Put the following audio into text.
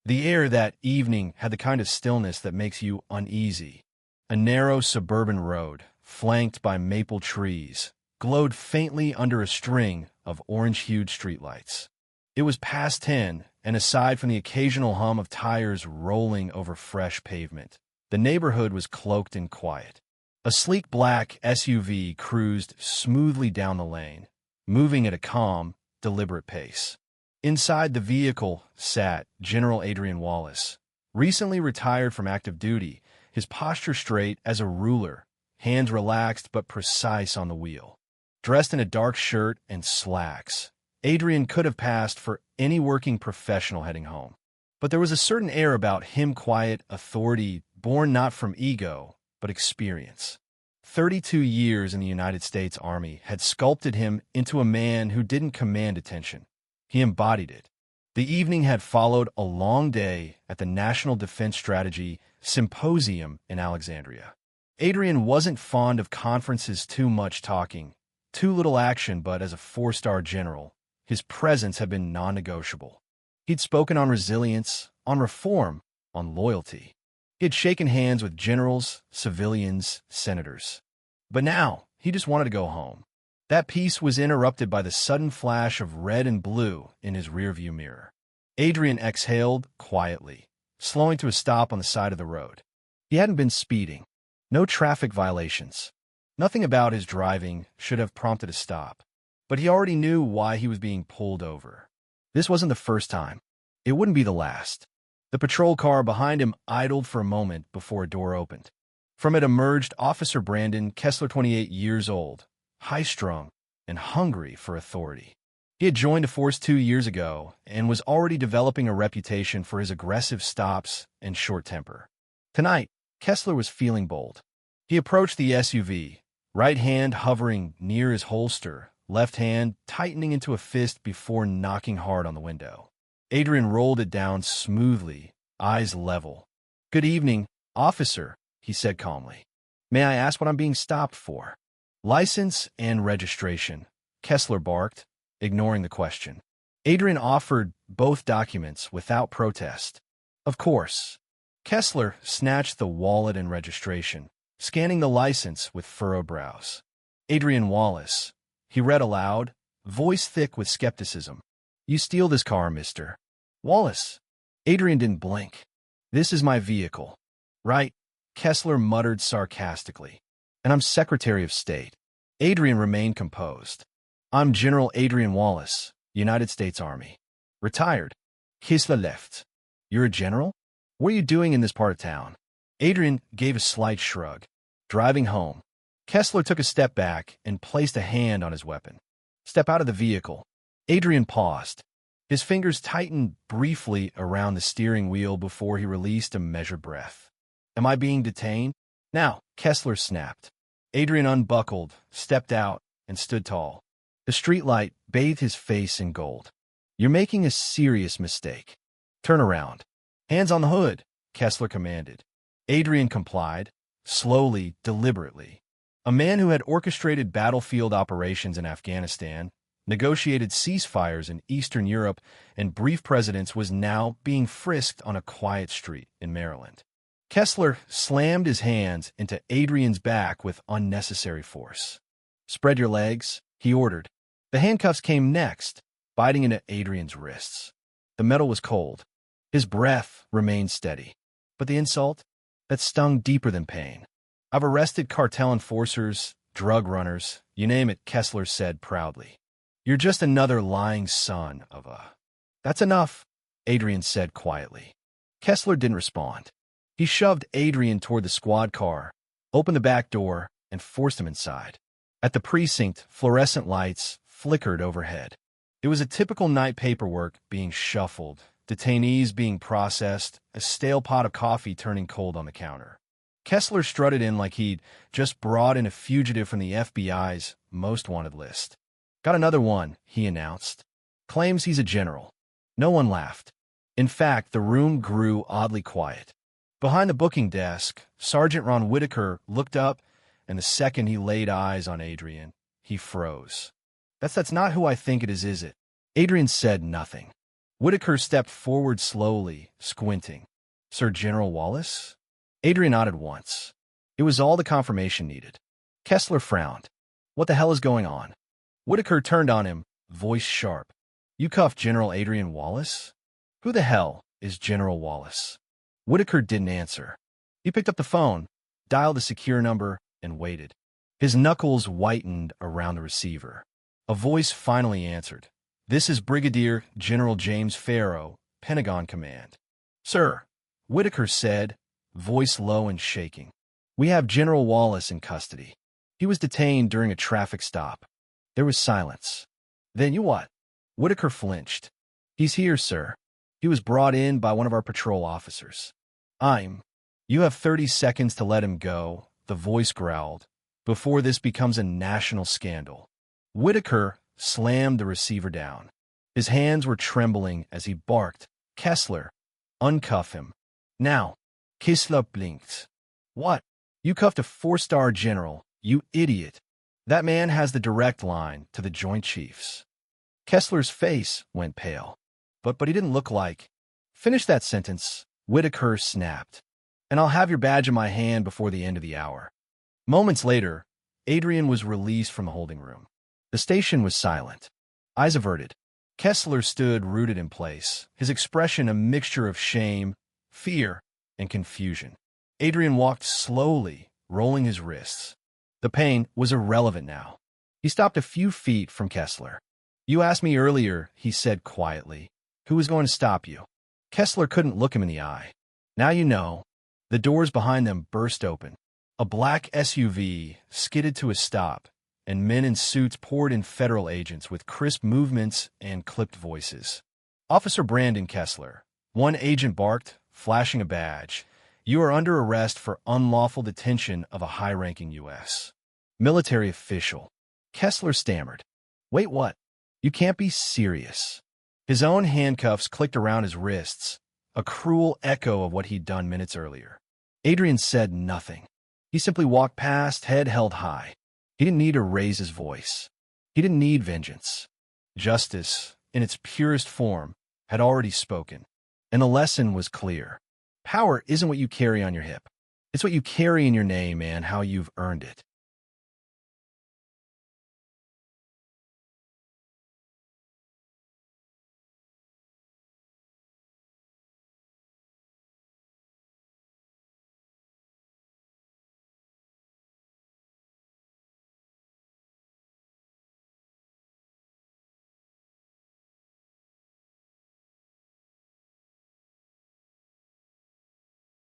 The air that evening had the kind of stillness that makes you uneasy. A narrow suburban road, flanked by maple trees, glowed faintly under a string of orange-hued streetlights. It was past 10, and aside from the occasional hum of tires rolling over fresh pavement, the neighborhood was cloaked in quiet. A sleek black SUV cruised smoothly down the lane, moving at a calm, deliberate pace. Inside the vehicle sat General Adrian Wallace, recently retired from active duty, his posture straight as a ruler, hands relaxed but precise on the wheel. Dressed in a dark shirt and slacks, Adrian could have passed for any working professional heading home. But there was a certain air about him, quiet authority born not from ego, but experience. 32 years in the United States Army had sculpted him into a man who didn't command attention. He embodied it. The evening had followed a long day at the National Defense Strategy Symposium in Alexandria. Adrian wasn't fond of conferences, too much talking, too little action, but as a four-star general, his presence had been non-negotiable. He'd spoken on resilience, on reform, on loyalty. He had shaken hands with generals, civilians, senators. But now, he just wanted to go home. That peace was interrupted by the sudden flash of red and blue in his rearview mirror. Adrian exhaled quietly, slowing to a stop on the side of the road. He hadn't been speeding. No traffic violations. Nothing about his driving should have prompted a stop. But he already knew why he was being pulled over. This wasn't the first time. It wouldn't be the last. The patrol car behind him idled for a moment before a door opened. From it emerged Officer Brandon Kessler, 28 years old, high-strung and hungry for authority. He had joined the force 2 years ago and was already developing a reputation for his aggressive stops and short temper. Tonight, Kessler was feeling bold. He approached the SUV, right hand hovering near his holster, left hand tightening into a fist before knocking hard on the window. Adrian rolled it down smoothly, eyes level. "Good evening, officer," he said calmly. "May I ask what I'm being stopped for?" "License and registration," Kessler barked, ignoring the question. Adrian offered both documents without protest. "Of course." Kessler snatched the wallet and registration, scanning the license with furrowed brows. "Adrian Wallace," he read aloud, voice thick with skepticism. "You steal this car, Mr. Wallace." Adrian didn't blink. "This is my vehicle." "Right," Kessler muttered sarcastically. "And I'm Secretary of State." Adrian remained composed. "I'm General Adrian Wallace, United States Army. Retired." Kessler left. "You're a general? What are you doing in this part of town?" Adrian gave a slight shrug. "Driving home." Kessler took a step back and placed a hand on his weapon. "Step out of the vehicle." Adrian paused. His fingers tightened briefly around the steering wheel before he released a measured breath. "Am I being detained?" "Now," Kessler snapped. Adrian unbuckled, stepped out, and stood tall. The streetlight bathed his face in gold. "You're making a serious mistake. Turn around." "Hands on the hood," Kessler commanded. Adrian complied, slowly, deliberately. A man who had orchestrated battlefield operations in Afghanistan, negotiated ceasefires in Eastern Europe, and briefed presidents was now being frisked on a quiet street in Maryland. Kessler slammed his hands into Adrian's back with unnecessary force. "Spread your legs," he ordered. The handcuffs came next, biting into Adrian's wrists. The metal was cold. His breath remained steady. But the insult? That stung deeper than pain. "I've arrested cartel enforcers, drug runners, you name it," Kessler said proudly. "You're just another lying son of a—" "That's enough," Adrian said quietly. Kessler didn't respond. He shoved Adrian toward the squad car, opened the back door, and forced him inside. At the precinct, fluorescent lights flickered overhead. It was a typical night: paperwork being shuffled, detainees being processed, a stale pot of coffee turning cold on the counter. Kessler strutted in like he'd just brought in a fugitive from the FBI's most wanted list. "Got another one," he announced. "Claims he's a general." No one laughed. In fact, the room grew oddly quiet. Behind the booking desk, Sergeant Ron Whitaker looked up, and the second he laid eyes on Adrian, he froze. That's not who I think it is it?" Adrian said nothing. Whitaker stepped forward slowly, squinting. Sir General Wallace? Adrian nodded once. It was all the confirmation needed. Kessler frowned. What the hell is going on? Whitaker turned on him, voice sharp. You cuffed General Adrian Wallace? Who the hell is General Wallace? Whitaker didn't answer. He picked up the phone, dialed a secure number, and waited. His knuckles whitened around the receiver. A voice finally answered. This is Brigadier General James Farrow, Pentagon Command. Sir, Whitaker said, voice low and shaking. We have General Wallace in custody. He was detained during a traffic stop. There was silence. Then you what? Whitaker flinched. He's here, sir. He was brought in by one of our patrol officers. You have 30 seconds to let him go, the voice growled, before this becomes a national scandal. Whitaker slammed the receiver down. His hands were trembling as he barked, Kessler, uncuff him. Now. Kessler blinked. What? You cuffed a 4-star general, you idiot. That man has the direct line to the Joint Chiefs. Kessler's face went pale. But he didn't look like. Finish that sentence, Whitaker snapped. And I'll have your badge in my hand before the end of the hour. Moments later, Adrian was released from the holding room. The station was silent. Eyes averted. Kessler stood rooted in place, his expression a mixture of shame, fear, and confusion. Adrian walked slowly, rolling his wrists. The pain was irrelevant now. He stopped a few feet from Kessler. You asked me earlier, he said quietly, who was going to stop you. Kessler couldn't look him in the eye. Now you know. The doors behind them burst open. A black SUV skidded to a stop, and men in suits poured in federal agents with crisp movements and clipped voices. Officer Brandon Kessler. One agent barked, flashing a badge. You are under arrest for unlawful detention of a high-ranking U.S. military official. Kessler stammered. Wait, what? You can't be serious. His own handcuffs clicked around his wrists, a cruel echo of what he'd done minutes earlier. Adrian said nothing. He simply walked past, head held high. He didn't need to raise his voice. He didn't need vengeance. Justice, in its purest form, had already spoken. And the lesson was clear. Power isn't what you carry on your hip. It's what you carry in your name and how you've earned it.